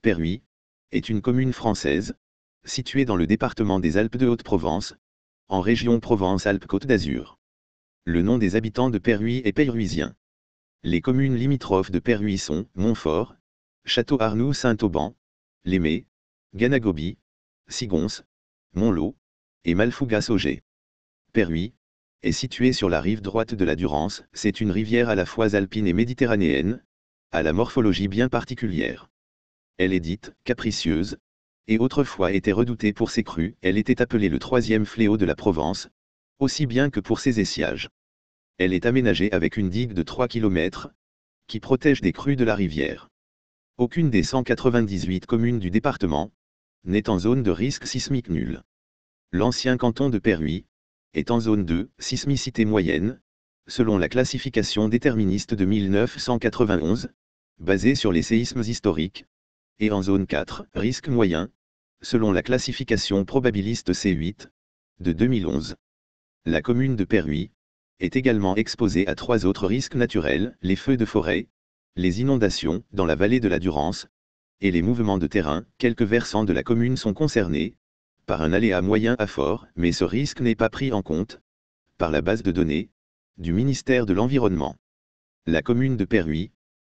Perhuis est une commune française, située dans le département des Alpes de Haute-Provence, en région Provence-Alpes-Côte d'Azur. Le nom des habitants de Perhuis est peyruisiens. Les communes limitrophes de Perhuis sont Montfort, Château-Arnoux-Saint-Auban, Lémé, Ganagoby, Sigons, Montlot et Malfougas-Auger. Perhuis est situé sur la rive droite de la Durance. C'est une rivière à la fois alpine et méditerranéenne, à la morphologie bien particulière. Elle est dite capricieuse, et autrefois était redoutée pour ses crues. Elle était appelée le troisième fléau de la Provence, aussi bien que pour ses essiages. Elle est aménagée avec une digue de 3 km, qui protège des crues de la rivière. Aucune des 198 communes du département n'est en zone de risque sismique nul. L'ancien canton de Perhuis est en zone 2, sismicité moyenne, selon la classification déterministe de 1991, basée sur les séismes historiques, et en zone 4, risque moyen, selon la classification probabiliste C8, de 2011. La commune de Perhuis est également exposée à 3 autres risques naturels, les feux de forêt, les inondations dans la vallée de la Durance, et les mouvements de terrain. Quelques versants de la commune sont concernés par un aléa moyen à fort, mais ce risque n'est pas pris en compte par la base de données du ministère de l'Environnement. La commune de Perhuis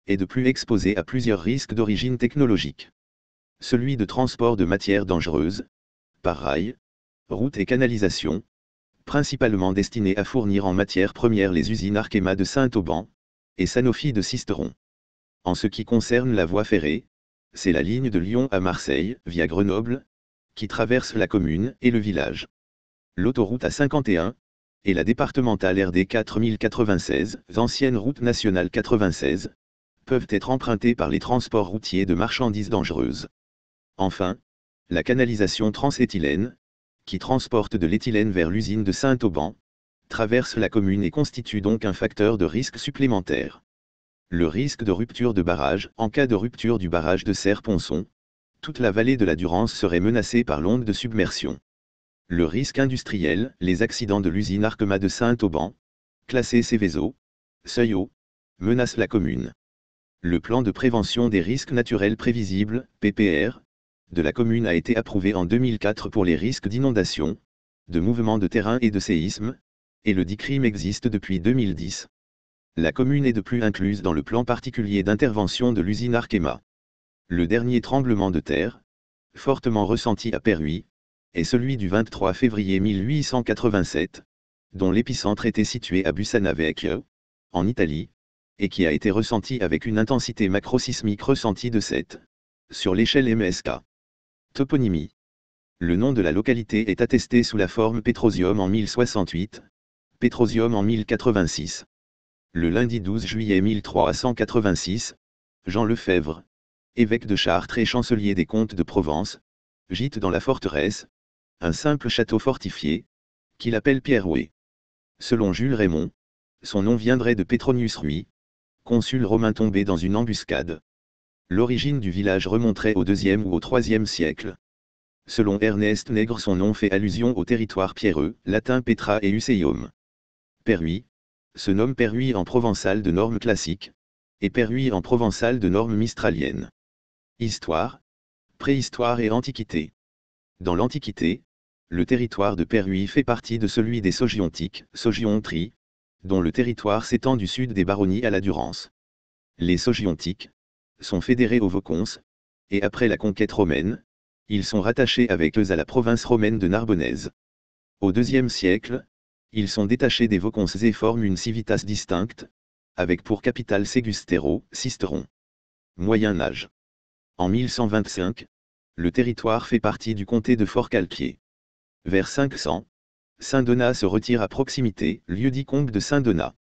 est de plus exposée à plusieurs risques d'origine technologique. Celui de transport de matières dangereuses, par rail, route et canalisation, principalement destiné à fournir en matières premières les usines Arkema de Saint-Auban et Sanofi de Sisteron. En ce qui concerne la voie ferrée, c'est la ligne de Lyon à Marseille, via Grenoble, qui traverse la commune et le village. L'autoroute A51 et la départementale RD 4096, ancienne route nationale 96, peuvent être empruntées par les transports routiers de marchandises dangereuses. Enfin, la canalisation transéthylène, qui transporte de l'éthylène vers l'usine de Saint-Auban, traverse la commune et constitue donc un facteur de risque supplémentaire. Le risque de rupture de barrage. En cas de rupture du barrage de Serre-Ponçon, toute la vallée de la Durance serait menacée par l'onde de submersion. Le risque industriel. Les accidents de l'usine Arkema de Saint-Auban, classée Céveso, seuil haut, menacent la commune. Le plan de prévention des risques naturels prévisibles, PPR, de la commune a été approuvé en 2004 pour les risques d'inondation, de mouvements de terrain et de séisme, et le DICRIM existe depuis 2010. La commune est de plus incluse dans le plan particulier d'intervention de l'usine Arkema. Le dernier tremblement de terre, fortement ressenti à Perhuis, est celui du 23 février 1887, dont l'épicentre était situé à Bussana Vecchio, en Italie, et qui a été ressenti avec une intensité macrosismique ressentie de 7, sur l'échelle MSK. Toponymie. Le nom de la localité est attesté sous la forme Pétrosium en 1068, Pétrosium en 1086. Le lundi 12 juillet 1386, Jean Lefebvre, évêque de Chartres et chancelier des comtes de Provence, gîte dans la forteresse, un simple château fortifié, qu'il appelle Pierrouet. Selon Jules Raymond, son nom viendrait de Petronius Rui, consul romain tombé dans une embuscade. L'origine du village remonterait au IIe ou au IIIe siècle. Selon Ernest Nègre, son nom fait allusion au territoire pierreux, latin Petra et Useium. Perhuis se nomme Perhuis en provençal de norme classique, et Perhuis en provençal de norme mistralienne. Histoire, préhistoire et antiquité. Dans l'Antiquité, le territoire de Perhuis fait partie de celui des Sogiontiques, Sogiontries, dont le territoire s'étend du sud des baronnies à la Durance. Les Sogiontiques sont fédérés aux Vaucons, et après la conquête romaine, ils sont rattachés avec eux à la province romaine de Narbonnaise. Au IIe siècle, ils sont détachés des Vaucons et forment une civitas distincte, avec pour capitale Ségustero, Sisteron. Moyen Âge. En 1125, le territoire fait partie du comté de Forcalquier. Vers 500, Saint-Donat se retire à proximité, lieu-dit combe de Saint-Donat.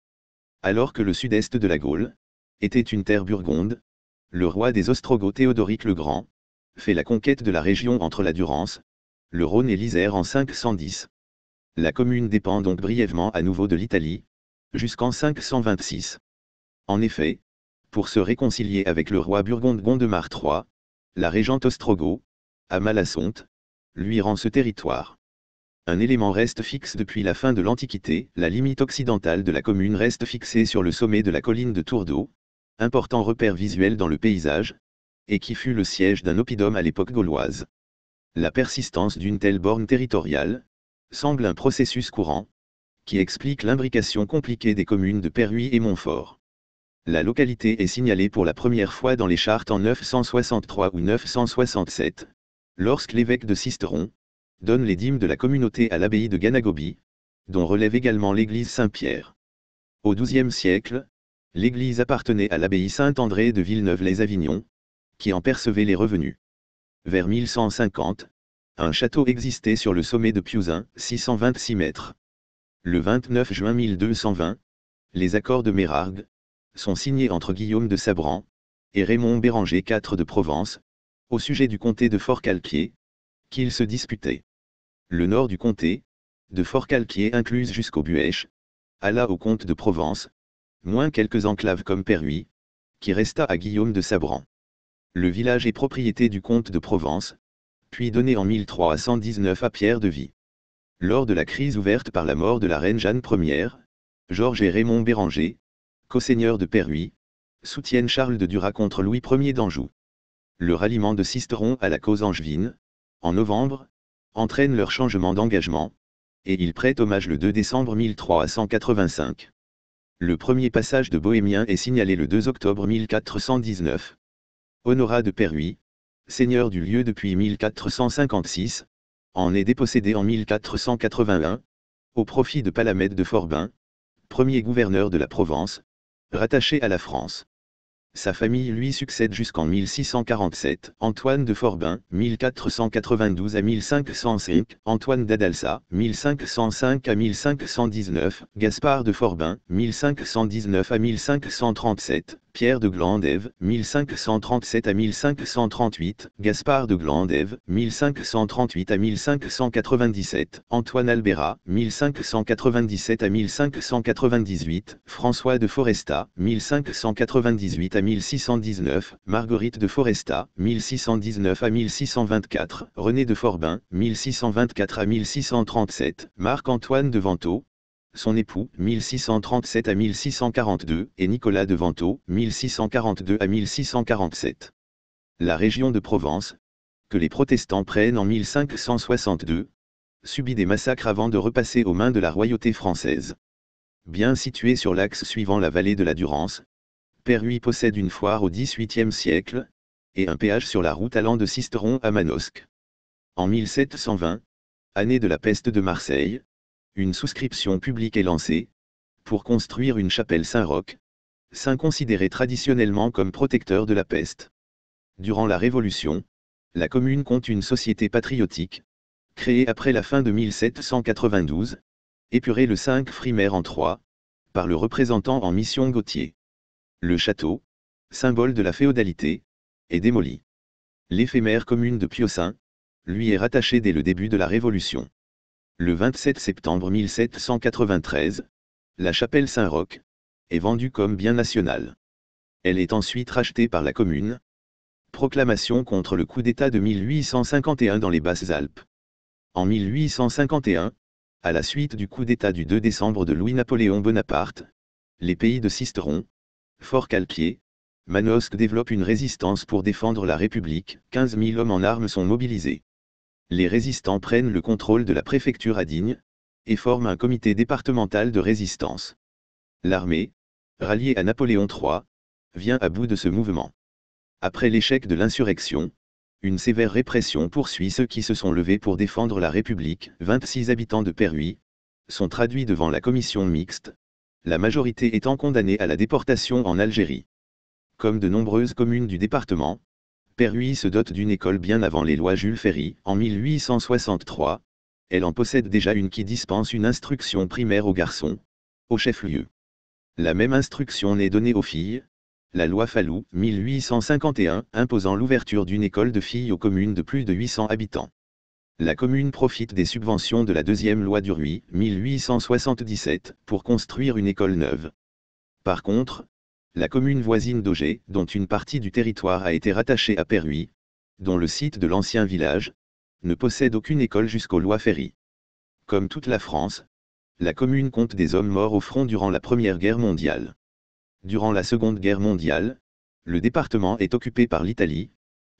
Alors que le sud-est de la Gaule était une terre burgonde, le roi des Ostrogoths Théodoric le Grand fait la conquête de la région entre la Durance, le Rhône et l'Isère en 510. La commune dépend donc brièvement à nouveau de l'Italie, jusqu'en 526. En effet, pour se réconcilier avec le roi burgonde Gondemar III, la régente Ostrogoth, Amalasunthe, lui rend ce territoire. Un élément reste fixe depuis la fin de l'Antiquité, la limite occidentale de la commune reste fixée sur le sommet de la colline de Tourdeau, important repère visuel dans le paysage, et qui fut le siège d'un oppidum à l'époque gauloise. La persistance d'une telle borne territoriale semble un processus courant, qui explique l'imbrication compliquée des communes de Perruy et Montfort. La localité est signalée pour la première fois dans les chartes en 963 ou 967, lorsque l'évêque de Sisteron donne les dîmes de la communauté à l'abbaye de Ganagoby, dont relève également l'église Saint-Pierre. Au XIIe siècle, l'église appartenait à l'abbaye Saint-André de Villeneuve-les-Avignon, qui en percevait les revenus. Vers 1150, un château existait sur le sommet de Piuzin, 626 mètres. Le 29 juin 1220, les accords de Mérargues sont signés entre Guillaume de Sabran et Raymond Béranger IV de Provence, au sujet du comté de Forcalquier, qu'ils se disputaient. Le nord du comté, de Forcalquier incluse jusqu'au Buèche, alla au comte de Provence, moins quelques enclaves comme Perruy, qui resta à Guillaume de Sabran. Le village est propriété du comte de Provence, puis donné en 1319 à Pierre de Vie. Lors de la crise ouverte par la mort de la reine Jeanne Ier, Georges et Raymond Béranger, co-seigneurs de Perruy, soutiennent Charles de Duras contre Louis Ier d'Anjou. Le ralliement de Sisteron à la cause angevine, en novembre, entraîne leur changement d'engagement, et ils prêtent hommage le 2 décembre 1385. Le premier passage de Bohémiens est signalé le 2 octobre 1419. Honorat de Perruy, seigneur du lieu depuis 1456, en est dépossédé en 1481, au profit de Palamède de Forbin, premier gouverneur de la Provence, rattaché à la France. Sa famille lui succède jusqu'en 1647, Antoine de Forbin, 1492 à 1505, Antoine d'Adalsa, 1505 à 1519, Gaspard de Forbin, 1519 à 1537, Pierre de Glandève, 1537 à 1538, Gaspard de Glandève, 1538 à 1597, Antoine Albera, 1597 à 1598, François de Foresta, 1598 à 1619, Marguerite de Foresta, 1619 à 1624, René de Forbin, 1624 à 1637, Marc-Antoine de Ventot, son époux, 1637 à 1642, et Nicolas de Ventot, 1642 à 1647. La région de Provence, que les protestants prennent en 1562, subit des massacres avant de repasser aux mains de la royauté française. Bien située sur l'axe suivant la vallée de la Durance, Perruy possède une foire au XVIIIe siècle, et un péage sur la route allant de Sisteron à Manosque. En 1720, année de la peste de Marseille, une souscription publique est lancée, pour construire une chapelle Saint-Roch, saint considéré traditionnellement comme protecteur de la peste. Durant la Révolution, la commune compte une société patriotique, créée après la fin de 1792, épurée le 5 Frimaire en 3, par le représentant en mission Gauthier. Le château, symbole de la féodalité, est démoli. L'éphémère commune de Piocin, lui est rattachée dès le début de la Révolution. Le 27 septembre 1793, la chapelle Saint-Roch est vendue comme bien national. Elle est ensuite rachetée par la commune. Proclamation contre le coup d'État de 1851 dans les Basses-Alpes. En 1851, à la suite du coup d'État du 2 décembre de Louis-Napoléon Bonaparte, les pays de Sisteron, Forcalquier, Manosque développent une résistance pour défendre la République. 15 000 hommes en armes sont mobilisés. Les résistants prennent le contrôle de la préfecture à Digne, et forment un comité départemental de résistance. L'armée, ralliée à Napoléon III, vient à bout de ce mouvement. Après l'échec de l'insurrection, une sévère répression poursuit ceux qui se sont levés pour défendre la République. 26 habitants de Perruy sont traduits devant la commission mixte, la majorité étant condamnée à la déportation en Algérie. Comme de nombreuses communes du département, Perruy se dote d'une école bien avant les lois Jules Ferry, en 1863. Elle en possède déjà une qui dispense une instruction primaire aux garçons, au chef-lieu. La même instruction n'est donnée aux filles, la loi Fallou, 1851, imposant l'ouverture d'une école de filles aux communes de plus de 800 habitants. La commune profite des subventions de la deuxième loi Duruy, 1877, pour construire une école neuve. Par contre, la commune voisine d'Auger, dont une partie du territoire a été rattachée à Perruy, dont le site de l'ancien village, ne possède aucune école jusqu'aux lois Ferry. Comme toute la France, la commune compte des hommes morts au front durant la Première Guerre mondiale. Durant la Seconde Guerre mondiale, le département est occupé par l'Italie,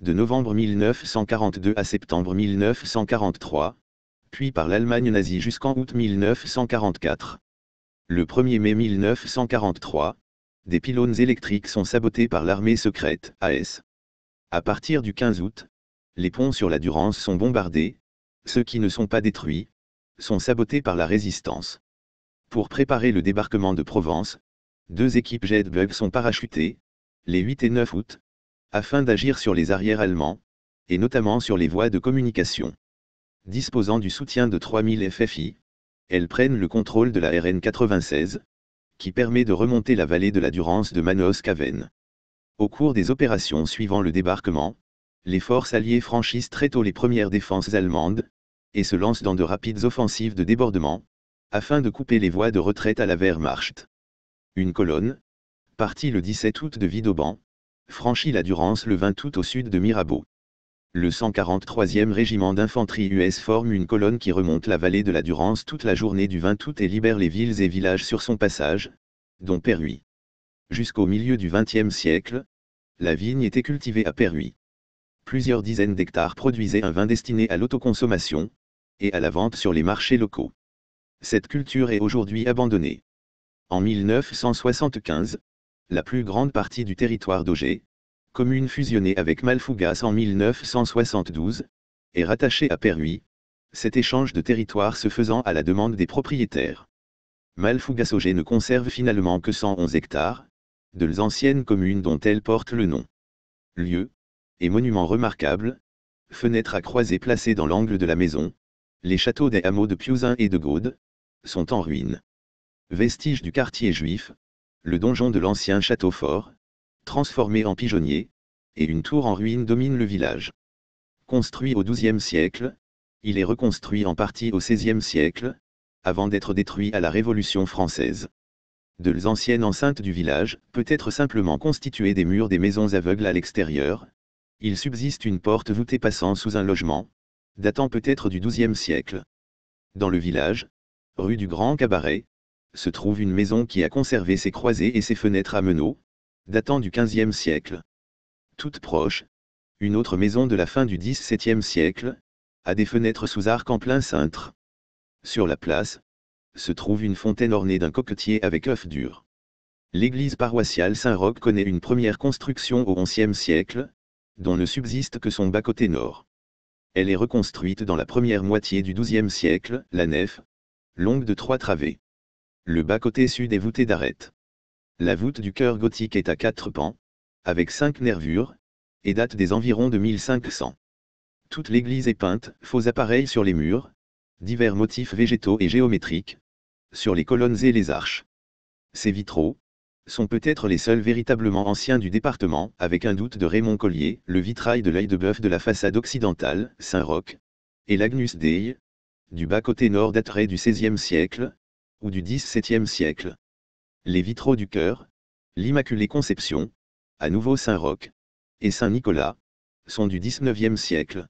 de novembre 1942 à septembre 1943, puis par l'Allemagne nazie jusqu'en août 1944. Le 1er mai 1943, des pylônes électriques sont sabotés par l'armée secrète, AS. À partir du 15 août, les ponts sur la Durance sont bombardés, ceux qui ne sont pas détruits, sont sabotés par la résistance. Pour préparer le débarquement de Provence, 2 équipes Jet-Bug sont parachutées, les 8 et 9 août, afin d'agir sur les arrières allemands, et notamment sur les voies de communication. Disposant du soutien de 3000 FFI, elles prennent le contrôle de la RN 96, qui permet de remonter la vallée de la Durance de Manos-Caven. Au cours des opérations suivant le débarquement, les forces alliées franchissent très tôt les premières défenses allemandes, et se lancent dans de rapides offensives de débordement, afin de couper les voies de retraite à la Wehrmacht. Une colonne, partie le 17 août de Vidauban, franchit la Durance le 20 août au sud de Mirabeau. Le 143e régiment d'infanterie US forme une colonne qui remonte la vallée de la Durance toute la journée du 20 août et libère les villes et villages sur son passage, dont Perhuis. Jusqu'au milieu du XXe siècle, la vigne était cultivée à Perhuis. Plusieurs dizaines d'hectares produisaient un vin destiné à l'autoconsommation, et à la vente sur les marchés locaux. Cette culture est aujourd'hui abandonnée. En 1975, la plus grande partie du territoire d'Auger, commune fusionnée avec Malfougas en 1972, est rattachée à Perhuis, cet échange de territoire se faisant à la demande des propriétaires. Malfougas-Auger ne conserve finalement que 111 hectares, de l'ancienne commune dont elle porte le nom. Lieu, et monument remarquable, fenêtres à croisées placées dans l'angle de la maison, les châteaux des hameaux de Piousin et de Gaude, sont en ruine. Vestiges du quartier juif, le donjon de l'ancien château fort, transformé en pigeonnier, et une tour en ruine dominent le village. Construit au XIIe siècle, il est reconstruit en partie au XVIe siècle, avant d'être détruit à la Révolution française. De l'ancienne enceinte du village, peut être simplement constituée des murs des maisons aveugles à l'extérieur. Il subsiste une porte voûtée passant sous un logement, datant peut-être du XIIe siècle. Dans le village, rue du Grand Cabaret, se trouve une maison qui a conservé ses croisées et ses fenêtres à meneaux, datant du XVe siècle. Toute proche, une autre maison de la fin du XVIIe siècle, a des fenêtres sous arc en plein cintre. Sur la place, se trouve une fontaine ornée d'un coquetier avec œuf dur. L'église paroissiale Saint-Roch connaît une première construction au XIe siècle, dont ne subsiste que son bas-côté nord. Elle est reconstruite dans la première moitié du XIIe siècle, la nef, longue de 3 travées. Le bas-côté sud est voûté d'arêtes. La voûte du chœur gothique est à 4 pans, avec 5 nervures, et date des environs de 1500. Toute l'église est peinte, faux appareils sur les murs, divers motifs végétaux et géométriques, sur les colonnes et les arches. Ces vitraux sont peut-être les seuls véritablement anciens du département, avec un doute de Raymond Collier, le vitrail de l'œil de bœuf de la façade occidentale, Saint-Roch, et l'Agnus Dei, du bas-côté nord daterait du XVIe siècle, ou du XVIIe siècle. Les vitraux du chœur, l'Immaculée Conception, à nouveau Saint-Roch, et Saint-Nicolas, sont du XIXe siècle.